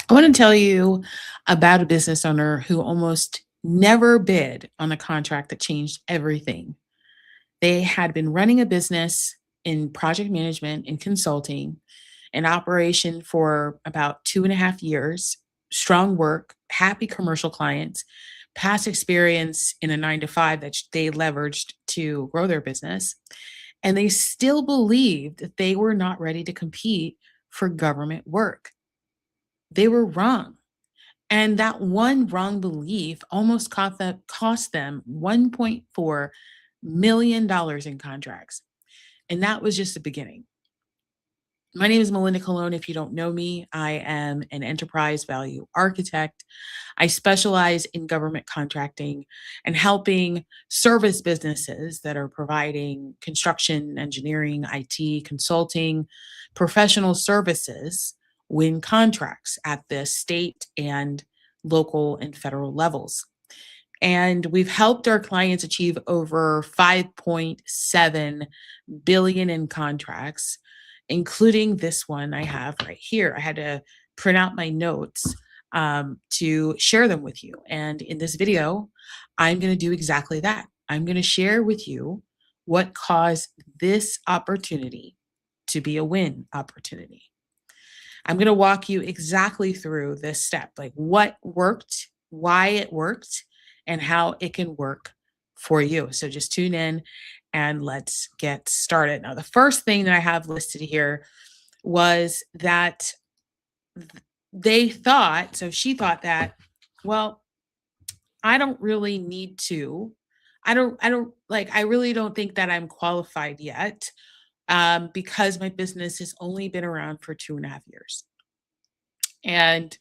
I want to tell you about a business owner who almost never bid on a contract that changed everything. They had been running a business in project management and consulting, in operation for about 2.5 years. Strong work, happy commercial clients, past experience in a 9 to 5 that they leveraged to grow their business. And they still believed that they were not ready to compete for government work. They were wrong. And that one wrong belief almost cost them $1.4 million dollars in contracts. And that was just the beginning. My name is Melinda Colon. If you don't know me, I am an enterprise value architect. I specialize in government contracting and helping service businesses that are providing construction, engineering, IT, consulting, professional services win contracts at the state and local and federal levels. And we've helped our clients achieve over 5.7 billion in contracts, including this one I have right here. I had to print out my notes to share them with you. And in this video, I'm going to do exactly that. I'm going to share with you what caused this opportunity to be a win opportunity. I'm going to walk you exactly through this step, like what worked, why it worked, and how it can work for you. So just tune in and let's get started. Now, the first thing that I have listed here was that they thought, so she thought that, well, I don't really need to. I really don't think that I'm qualified yet because my business has only been around for 2.5 years. And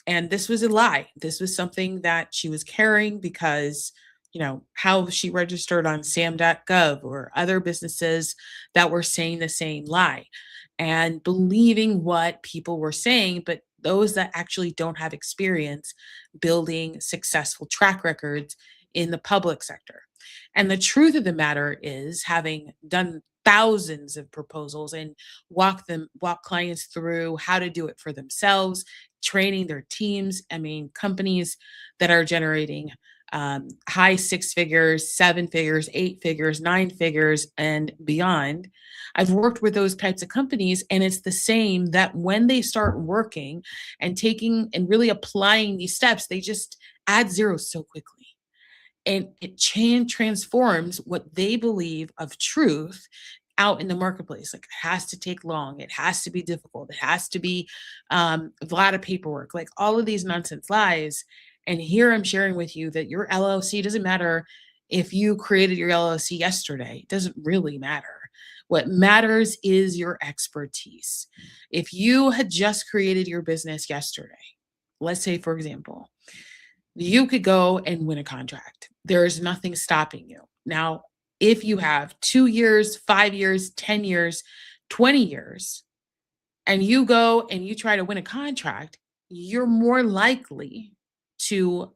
this was a lie. This was something that she was carrying because, how she registered on sam.gov or other businesses that were saying the same lie and believing what people were saying, but those that actually don't have experience building successful track records in the public sector. And the truth of the matter is, having done thousands of proposals and walk clients through how to do it for themselves, training their teams. I mean, companies that are generating high 6 figures, 7 figures, 8 figures, 9 figures, and beyond. I've worked with those types of companies, and it's the same that when they start working and taking and really applying these steps, they just add zeros so quickly. And it transforms what they believe of truth out in the marketplace. Like, it has to take long, it has to be difficult, it has to be a lot of paperwork, like all of these nonsense lies. And here I'm sharing with you that your LLC doesn't matter if you created your LLC yesterday. It doesn't really matter. What matters is your expertise. If you had just created your business yesterday, let's say, for example, you could go and win a contract. There is nothing stopping you. Now, if you have 2 years, 5 years, 10 years, 20 years, and you go and you try to win a contract, you're more likely to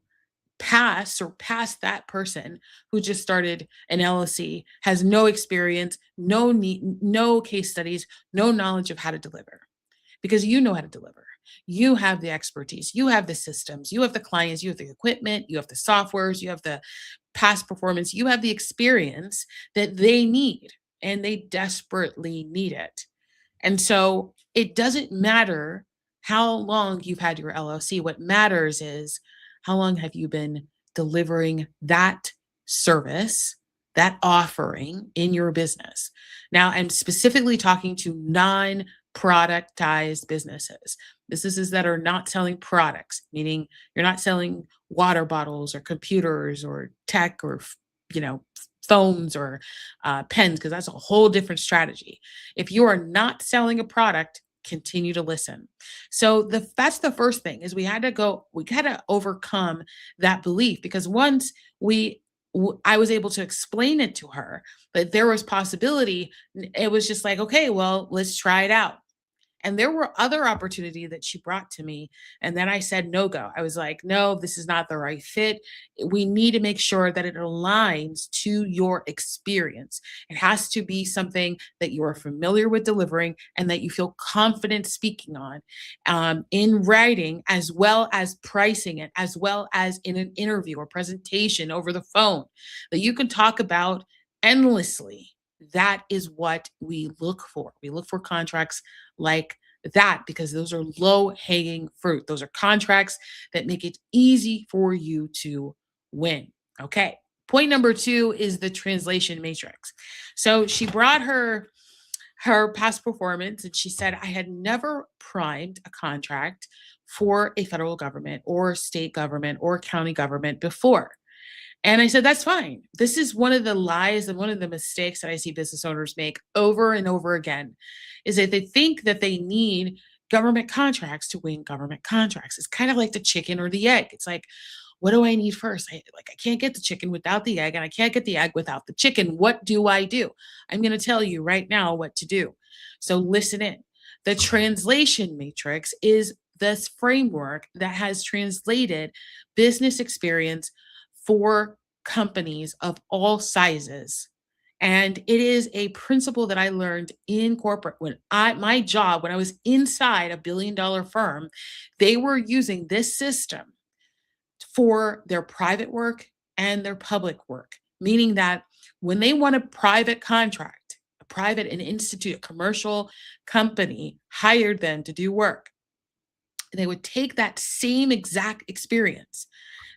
surpass that person who just started an LLC, has no experience, no need, no case studies, no knowledge of how to deliver, because you know how to deliver. You have the expertise, you have the systems, you have the clients, you have the equipment, you have the softwares, you have the past performance, you have the experience that they need, and they desperately need it. And so it doesn't matter how long you've had your LLC. What matters is, how long have you been delivering that service, that offering in your business? Now, I'm specifically talking to non-productized businesses that are not selling products, meaning you're not selling water bottles or computers or tech or you know phones or pens, because that's a whole different strategy. If you are not selling a product, continue to listen. So that's the first thing, is we had to overcome that belief, because once I was able to explain it to her that there was possibility, it was just like, okay, well, let's try it out. And there were other opportunities that she brought to me. And then I said, no go. I was like, no, this is not the right fit. We need to make sure that it aligns to your experience. It has to be something that you are familiar with delivering and that you feel confident speaking on in writing, as well as pricing it, as well as in an interview or presentation over the phone that you can talk about endlessly. That is what we look for. We look for contracts like that because those are low hanging fruit. Those are contracts that make it easy for you to win. Okay. Point number two is the translation matrix. So she brought her past performance and she said, I had never primed a contract for a federal government or state government or county government before. And I said, that's fine. This is one of the lies and one of the mistakes that I see business owners make over and over again is that they think that they need government contracts to win government contracts. It's kind of like the chicken or the egg. It's like, what do I need first? I can't get the chicken without the egg, and I can't get the egg without the chicken. What do I do? I'm going to tell you right now what to do. So listen in. The translation matrix is this framework that has translated business experience for companies of all sizes. And it is a principle that I learned in corporate when my job, when I was inside a $1 billion firm, they were using this system for their private work and their public work, meaning that when they want a private contract, a private and institute, a commercial company hired them to do work, they would take that same exact experience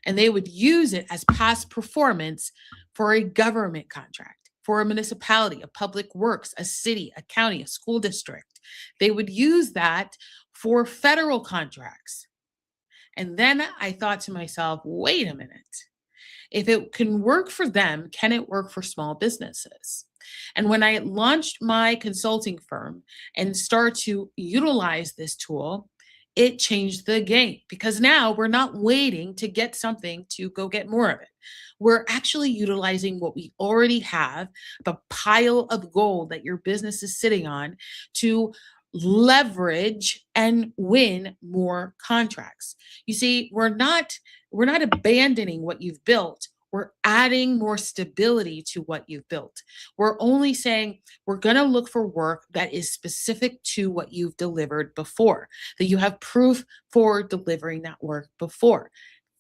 and they would use it as past performance for a government contract, for a municipality, a public works, a city, a county, a school district. They would use that for federal contracts. And then I thought to myself, wait a minute. If it can work for them, can it work for small businesses? And when I launched my consulting firm and start to utilize this tool, it changed the game because now we're not waiting to get something to go get more of it. We're actually utilizing what we already have, the pile of gold that your business is sitting on, to leverage and win more contracts. You see, we're not abandoning what you've built. We're adding more stability to what you've built. We're only saying we're going to look for work that is specific to what you've delivered before, that you have proof for delivering that work before.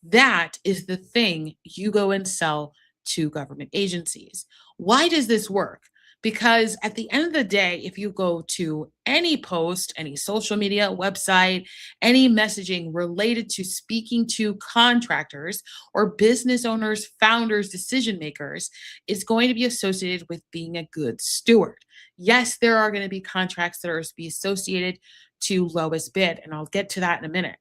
That is the thing you go and sell to government agencies. Why does this work? Because at the end of the day, if you go to any post, any social media website, any messaging related to speaking to contractors or business owners, founders, decision makers, is going to be associated with being a good steward. Yes, there are going to be contracts that are to be associated to lowest bid, and I'll get to that in a minute.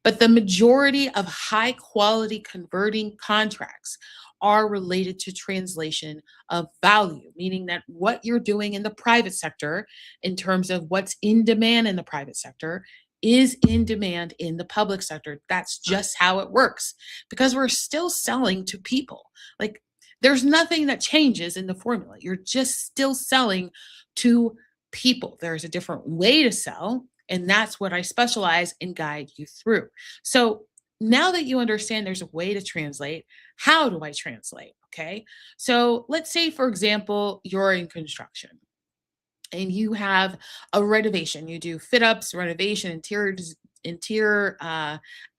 But the majority of high quality converting contracts are related to translation of value, meaning that what you're doing in the private sector, in terms of what's in demand in the private sector, is in demand in the public sector. That's just how it works because we're still selling to people. Like there's nothing that changes in the formula. You're just still selling to people. There's a different way to sell. And that's what I specialize and guide you through. So now that you understand there's a way to translate, how do I translate? Okay. So let's say, for example, you're in construction and you have a renovation. You do fit ups, renovation, interior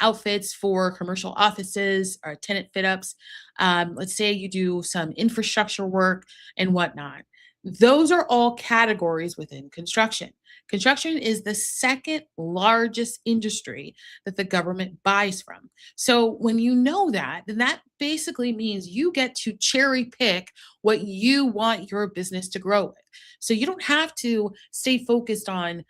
outfits for commercial offices or tenant fit ups. Let's say you do some infrastructure work and whatnot. Those are all categories within construction. Construction is the second largest industry that the government buys from. So when you know that, then that basically means you get to cherry pick what you want your business to grow with. So you don't have to stay focused on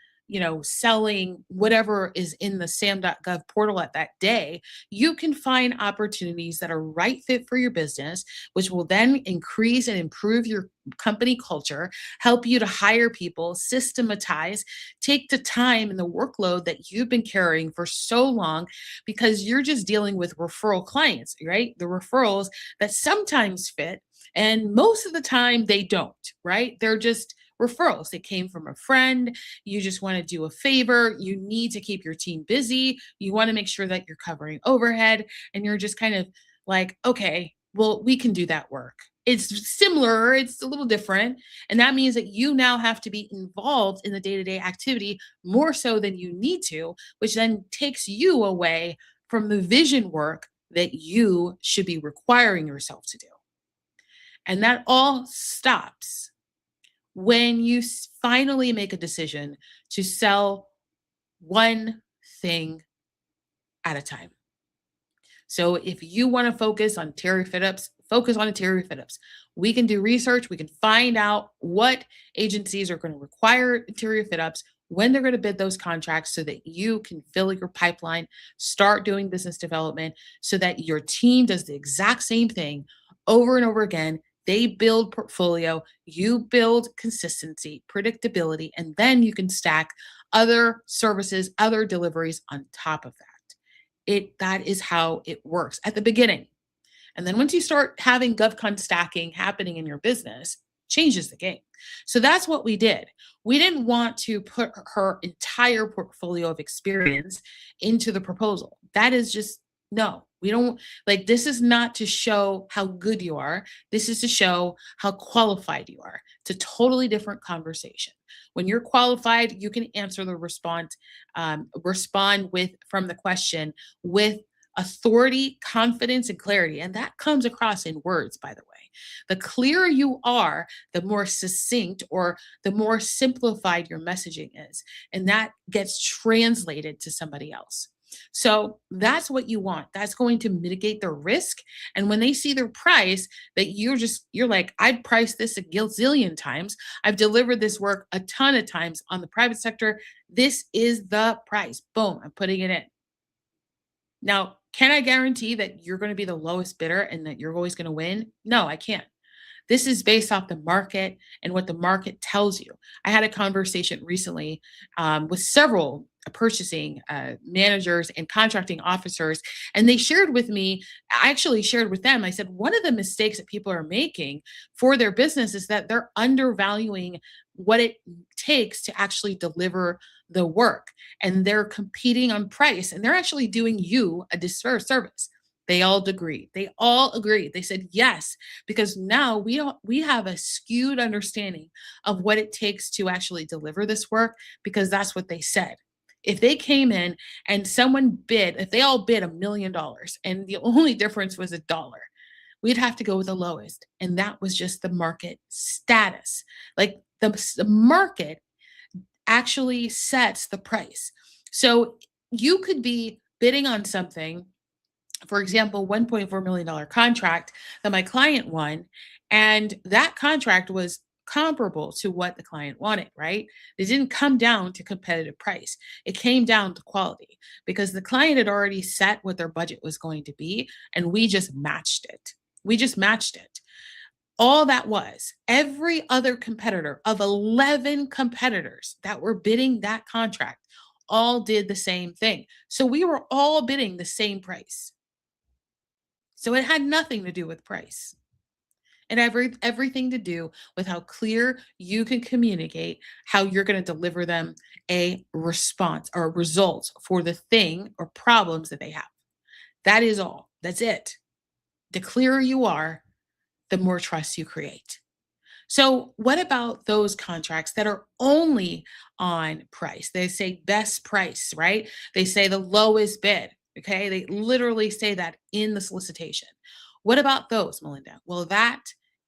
selling whatever is in the sam.gov portal at that day. You can find opportunities that are right fit for your business, which will then increase and improve your company culture, help you to hire people, systematize, take the time and the workload that you've been carrying for so long because you're just dealing with referral clients, right? The referrals that sometimes fit and most of the time they don't, right? They're just referrals. It came from a friend. You just want to do a favor. You need to keep your team busy. You want to make sure that you're covering overhead, and you're just kind of like, okay, well, we can do that work. It's similar, it's a little different. And that means that you now have to be involved in the day to day activity more so than you need to, which then takes you away from the vision work that you should be requiring yourself to do. And that all stops when you finally make a decision to sell one thing at a time. So if you want to focus on interior fit ups, focus on interior fit ups. We can do research. We can find out what agencies are going to require interior fit ups, when they're going to bid those contracts so that you can fill your pipeline, start doing business development so that your team does the exact same thing over and over again. They build portfolio, you build consistency, predictability, and then you can stack other services, other deliveries on top of that. That is how it works at the beginning. And then once you start having GovCon stacking happening in your business, changes the game. So that's what we did. We didn't want to put her entire portfolio of experience into the proposal. That is just no. We don't like this is not to show how good you are. This is to show how qualified you are. It's a totally different conversation. When you're qualified, you can answer the response, respond with from the question with authority, confidence, and clarity. And that comes across in words, by the way. The clearer you are, the more succinct or the more simplified your messaging is. And that gets translated to somebody else. So that's what you want. That's going to mitigate the risk. And when they see their price, that you're like, I'd priced this a gazillion times. I've delivered this work a ton of times on the private sector. This is the price. Boom, I'm putting it in. Now, can I guarantee that you're going to be the lowest bidder and that you're always going to win? No, I can't. This is based off the market and what the market tells you. I had a conversation recently with several purchasing managers and contracting officers, and they shared with me, I actually shared with them, I said, one of the mistakes that people are making for their business is that they're undervaluing what it takes to actually deliver the work. And they're competing on price, and they're actually doing you a disservice. They all agreed. They all agreed. They said yes, because now we have a skewed understanding of what it takes to actually deliver this work, because that's what they said. If they came in and someone bid, if they all bid $1 million and the only difference was $1, we'd have to go with the lowest. And that was just the market status. Like the market actually sets the price. So you could be bidding on something, for example, $1.4 million contract that my client won, and that contract was comparable to what the client wanted, right? It didn't come down to competitive price. It came down to quality because the client had already set what their budget was going to be, and we just matched it. We just matched it. All that was every other competitor of 11 competitors that were bidding that contract all did the same thing. So we were all bidding the same price. So it had nothing to do with price. And everything to do with how clear you can communicate how you're going to deliver them a response or a result for the thing or problems that they have. That is all. That's it. The clearer you are, the more trust you create. So, what about those contracts that are only on price? They say best price, right? They say the lowest bid. Okay. They literally say that in the solicitation. What about those, Melinda? Well, that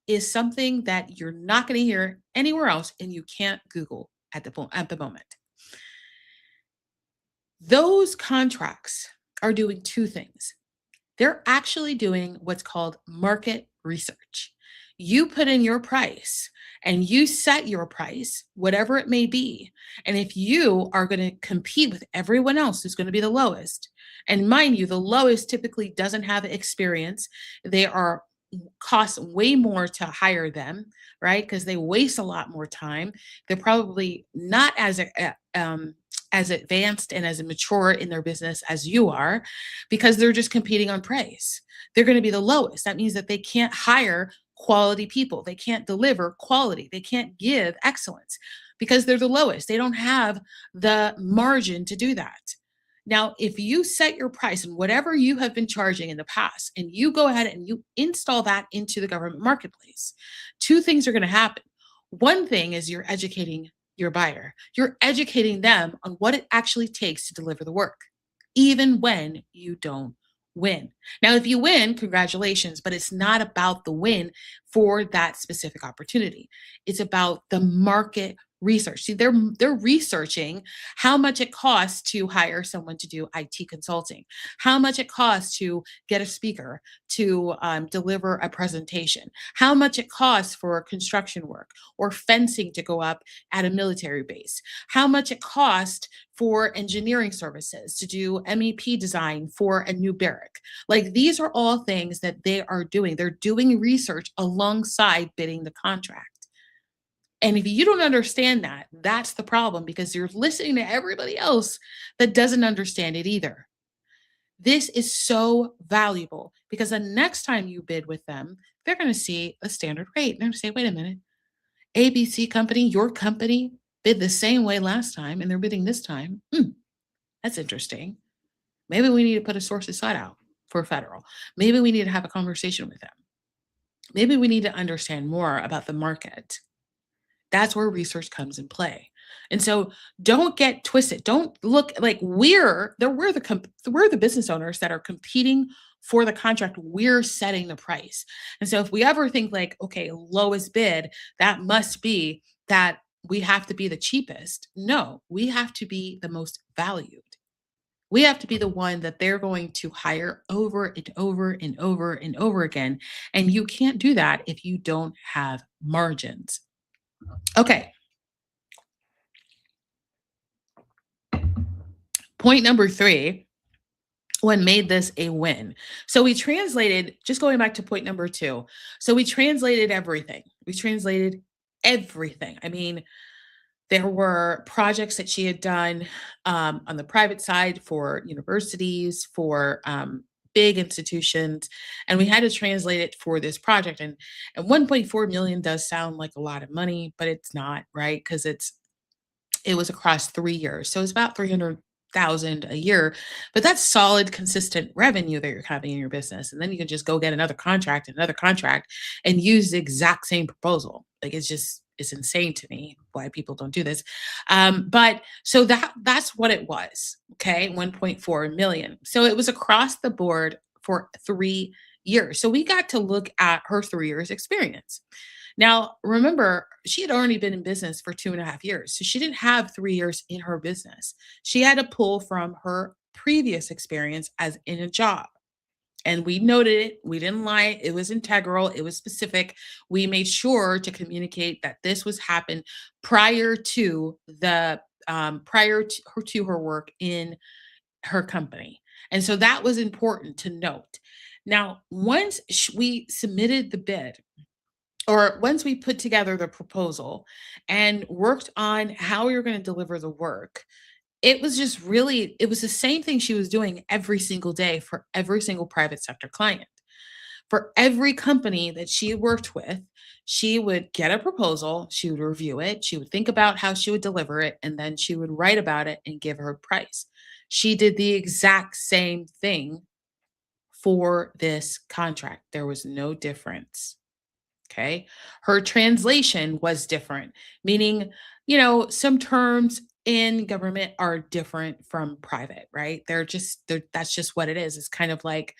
is something that you're not going to hear anywhere else, and you can't Google at the moment. Those contracts are doing two things. They're actually doing what's called market research. You put in your price and you set your price, whatever it may be. And if you are going to compete with everyone else who's going to be the lowest, and mind you, the lowest typically doesn't have experience, they are cost way more to hire them, right? Because they waste a lot more time. They're probably not as advanced and as mature in their business as you are, because they're just competing on price. They're going to be the lowest. That means that they can't hire quality people. They can't deliver quality. They can't give excellence because they're the lowest. They don't have the margin to do that. Now, if you set your price and whatever you have been charging in the past, and you go ahead and you install that into the government marketplace, two things are going to happen. One thing is you're educating your buyer, you're educating them on what it actually takes to deliver the work, even when you don't win. Now, if you win, congratulations, but it's not about the win for that specific opportunity. It's about the market research. See, they're researching how much it costs to hire someone to do IT consulting, how much it costs to get a speaker to deliver a presentation, how much it costs for construction work or fencing to go up at a military base, how much it costs for engineering services to do MEP design for a new barrack. Like these are all things that they are doing. They're doing research alongside bidding the contract. And if you don't understand that, that's the problem because you're listening to everybody else that doesn't understand it either. This is so valuable because the next time you bid with them, they're going to see a standard rate. And they're going to say, wait a minute, ABC company, your company bid the same way last time and they're bidding this time. That's interesting. Maybe we need to put a source aside out for federal. Maybe we need to have a conversation with them. Maybe we need to understand more about the market. That's where research comes in play. And so don't get twisted. Don't look like we're the business owners that are competing for the contract. We're setting the price. And so if we ever think like, okay, lowest bid, that must be that we have to be the cheapest. No, we have to be the most valued. We have to be the one that they're going to hire over and over and over and over again. And you can't do that if you don't have margins. Okay. Point number 3, what made this a win. So we translated, just going back to point number 2. So we translated everything. We translated everything. I mean, there were projects that she had done on the private side for universities, for big institutions, and we had to translate it for this project. And 1.4 million does sound like a lot of money, but it's not, right? Because it was across 3 years. So it's about 300,000 a year, but that's solid, consistent revenue that you're having in your business. And then you can just go get another contract, and use the exact same proposal. Like it's insane to me why people don't do this. But so that's what it was. Okay. 1.4 million. So it was across the board for 3 years. So we got to look at her 3 years experience. Now, remember, she had already been in business for 2.5 years. So she didn't have 3 years in her business. She had to pull from her previous experience as in a job. And we noted it. We didn't lie. It was integral. It was specific. We made sure to communicate that this was happened prior to her work in her company. And so that was important to note. Now, once we submitted the bid, or once we put together the proposal and worked on how we were going to deliver the work, it was the same thing she was doing every single day for every single private sector client. For every company that she worked with, she would get a proposal, she would review it, she would think about how she would deliver it, and then she would write about it and give her price. She did the exact same thing for this contract. There was no difference. Okay. Her translation was different, meaning, some terms in government are different from private, right? That's just what it is. It's kind of like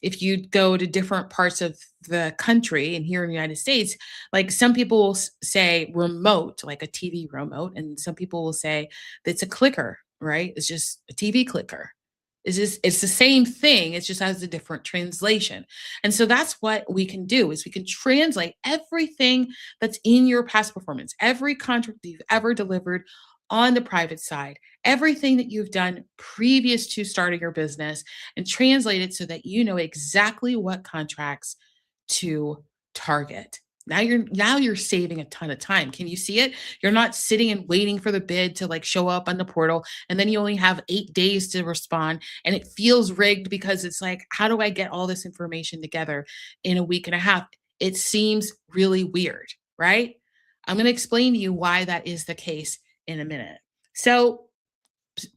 if you go to different parts of the country and here in the United States, like some people will say remote, like a TV remote, and some people will say it's a clicker, right? It's just a TV clicker. It's the same thing. It just has a different translation. And so that's what we can do is we can translate everything that's in your past performance, every contract that you've ever delivered on the private side, everything that you've done previous to starting your business, and translate it so that you know exactly what contracts to target. Now you're saving a ton of time. Can you see it? You're not sitting and waiting for the bid to like show up on the portal and then you only have 8 days to respond and it feels rigged because it's like how do I get all this information together in a week and a half? it seems really weird, right? I'm going to explain to you why that is the case in a minute. So,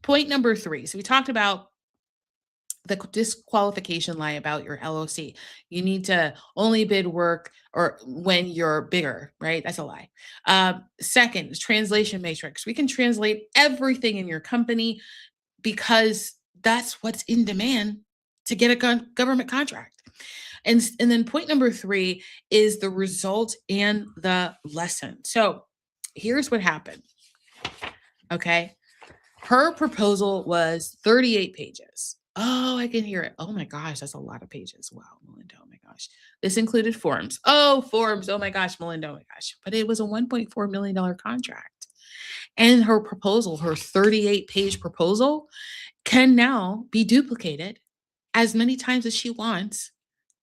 point number 3. So, we talked about the disqualification lie about your LOC. You need to only bid work or when you're bigger, right? That's a lie. Second, is translation matrix. We can translate everything in your company because that's what's in demand to get a government contract. And then point number 3 is the result and the lesson. So here's what happened. Okay. Her proposal was 38 pages. Oh, I can hear it. Oh my gosh, that's a lot of pages. Wow, Melinda. Oh my gosh. This included forms. Oh, forms. Oh my gosh, Melinda. Oh my gosh. But it was a $1.4 million contract. And her proposal, her 38-page proposal, can now be duplicated as many times as she wants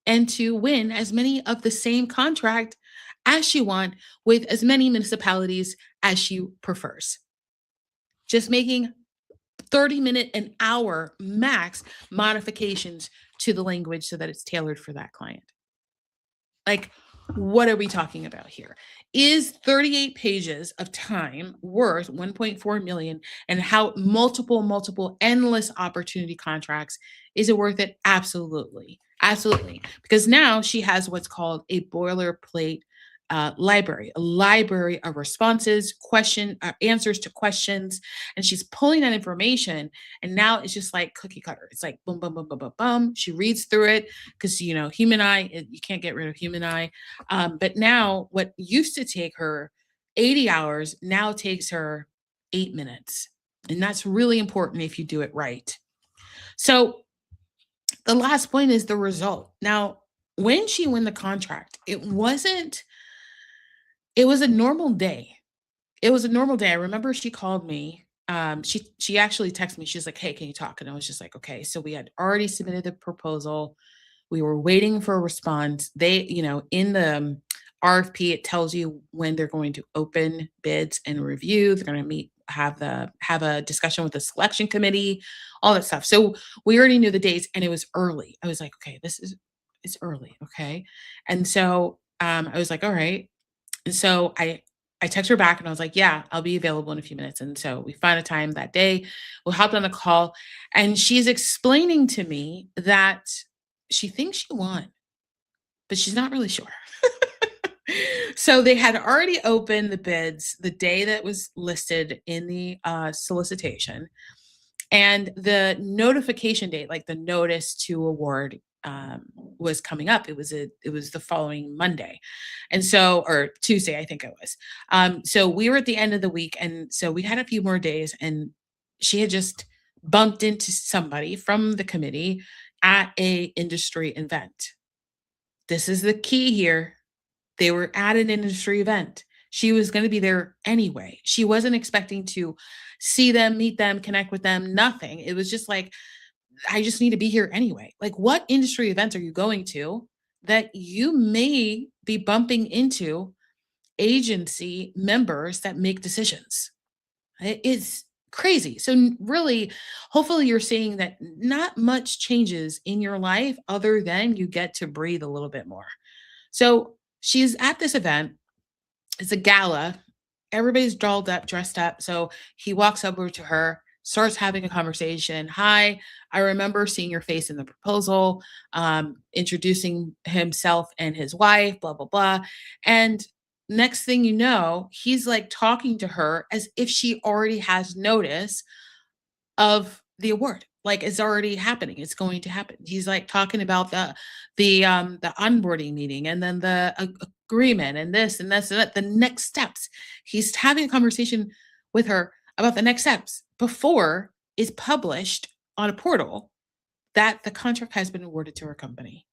and to win as many of the same contract as she wants with as many municipalities as she prefers. Just making 30-minute an hour max modifications to the language so that it's tailored for that client. Like, what are we talking about here? Is 38 pages of time worth 1.4 million, and how multiple endless opportunity contracts, is it worth it? Absolutely. Absolutely. Because now she has what's called a boilerplate library, a library of responses, answers to questions, and she's pulling that information. And now it's just like cookie cutter. It's like boom, boom, boom, boom, boom, boom. She reads through it because human eye, you can't get rid of human eye. But now, what used to take her 80 hours now takes her 8 minutes, and that's really important if you do it right. So the last point is the result. Now, when she won the contract, it was a normal day. It was a normal day. I remember she called me. She actually texted me. She's like, "Hey, can you talk?" And I was just like, "Okay." So we had already submitted the proposal. We were waiting for a response. In the RFP, it tells you when they're going to open bids and review. They're going to have a discussion with the selection committee, all that stuff. So we already knew the dates, and it was early. I was like, okay, it's early, okay. And so I was like, all right. And so I text her back and I was like, yeah, I'll be available in a few minutes. And so we find a time that day. We hopped on the call, and she's explaining to me that she thinks she won, but she's not really sure. So they had already opened the bids the day that was listed in the solicitation, and the notification date, like the notice to award, was coming up. It was the following Monday, and so, or Tuesday, I think it was. So we were at the end of the week, and so we had a few more days, and she had just bumped into somebody from the committee at a industry event. This is the key here. They were at an industry event. She was going to be there anyway. She wasn't expecting to see them, meet them, connect with them, nothing. It was just like, I just need to be here anyway. Like, what industry events are you going to that you may be bumping into agency members that make decisions? It is crazy. So, really, hopefully, you're seeing that not much changes in your life other than you get to breathe a little bit more. So, she's at this event. It's a gala. Everybody's dolled up, dressed up. So he walks over to her, starts having a conversation. Hi, I remember seeing your face in the proposal, introducing himself and his wife, blah, blah, blah. And next thing you know, he's like talking to her as if she already has notice of the award. Like, it's already happening. It's going to happen. He's like talking about the onboarding meeting, and then the agreement, and this and this and that, the next steps. He's having a conversation with her about the next steps before it's published on a portal that the contract has been awarded to her company.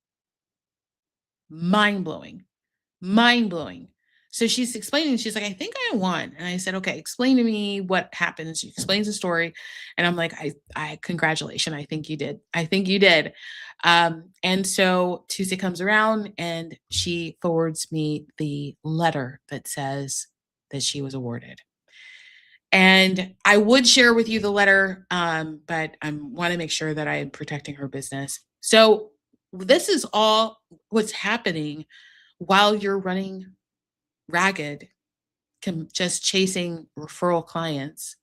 Mind blowing. Mind blowing. So she's explaining, she's like, I think I won. And I said, okay, explain to me what happened. And she explains the story. And I'm like, I congratulations. I think you did. I think you did. And so Tuesday comes around, and she forwards me the letter that says that she was awarded. And I would share with you the letter, but I want to make sure that I am protecting her business. So this is all what's happening while you're running ragged, just chasing referral clients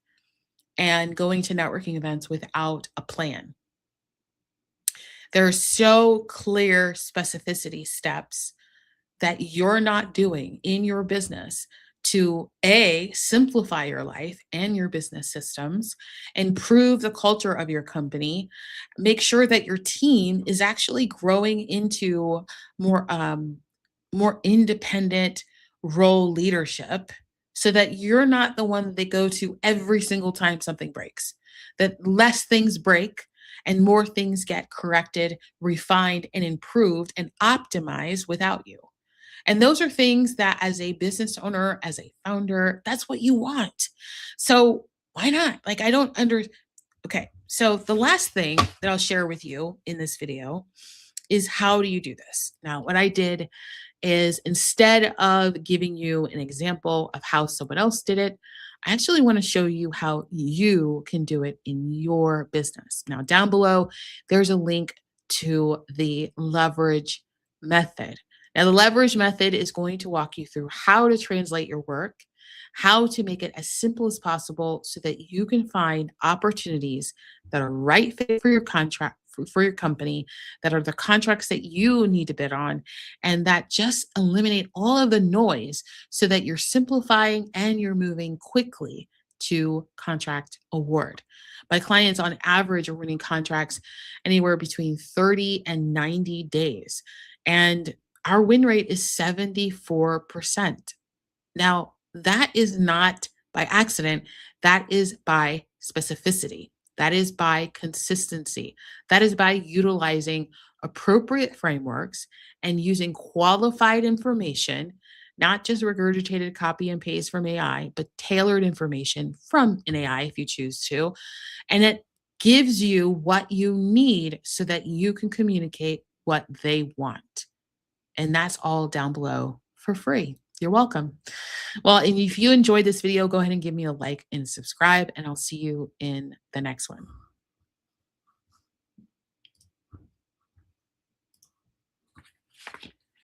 and going to networking events without a plan. There are so clear specificity steps that you're not doing in your business to A, simplify your life and your business systems, improve the culture of your company, make sure that your team is actually growing into more more independent role leadership so that you're not the one that they go to every single time something breaks. That less things break and more things get corrected, refined, and improved and optimized without you. And those are things that, as a business owner, as a founder, that's what you want. So why not? Like, I don't under. Okay. So the last thing that I'll share with you in this video is how do you do this? Now, what I did is, instead of giving you an example of how someone else did it, I actually want to show you how you can do it in your business. Now, down below, there's a link to the leverage method. Now, the leverage method is going to walk you through how to translate your work, how to make it as simple as possible so that you can find opportunities that are right fit for your contract, for your company, that are the contracts that you need to bid on, and that just eliminate all of the noise so that you're simplifying and you're moving quickly to contract award. My clients on average are winning contracts anywhere between 30 and 90 days. And our win rate is 74%. Now, that is not by accident. That is by specificity. That is by consistency. That is by utilizing appropriate frameworks and using qualified information, not just regurgitated copy and paste from AI, but tailored information from an AI if you choose to. And it gives you what you need so that you can communicate what they want. And that's all down below for free. You're welcome. Well, and if you enjoyed this video, go ahead and give me a like and subscribe, and I'll see you in the next one.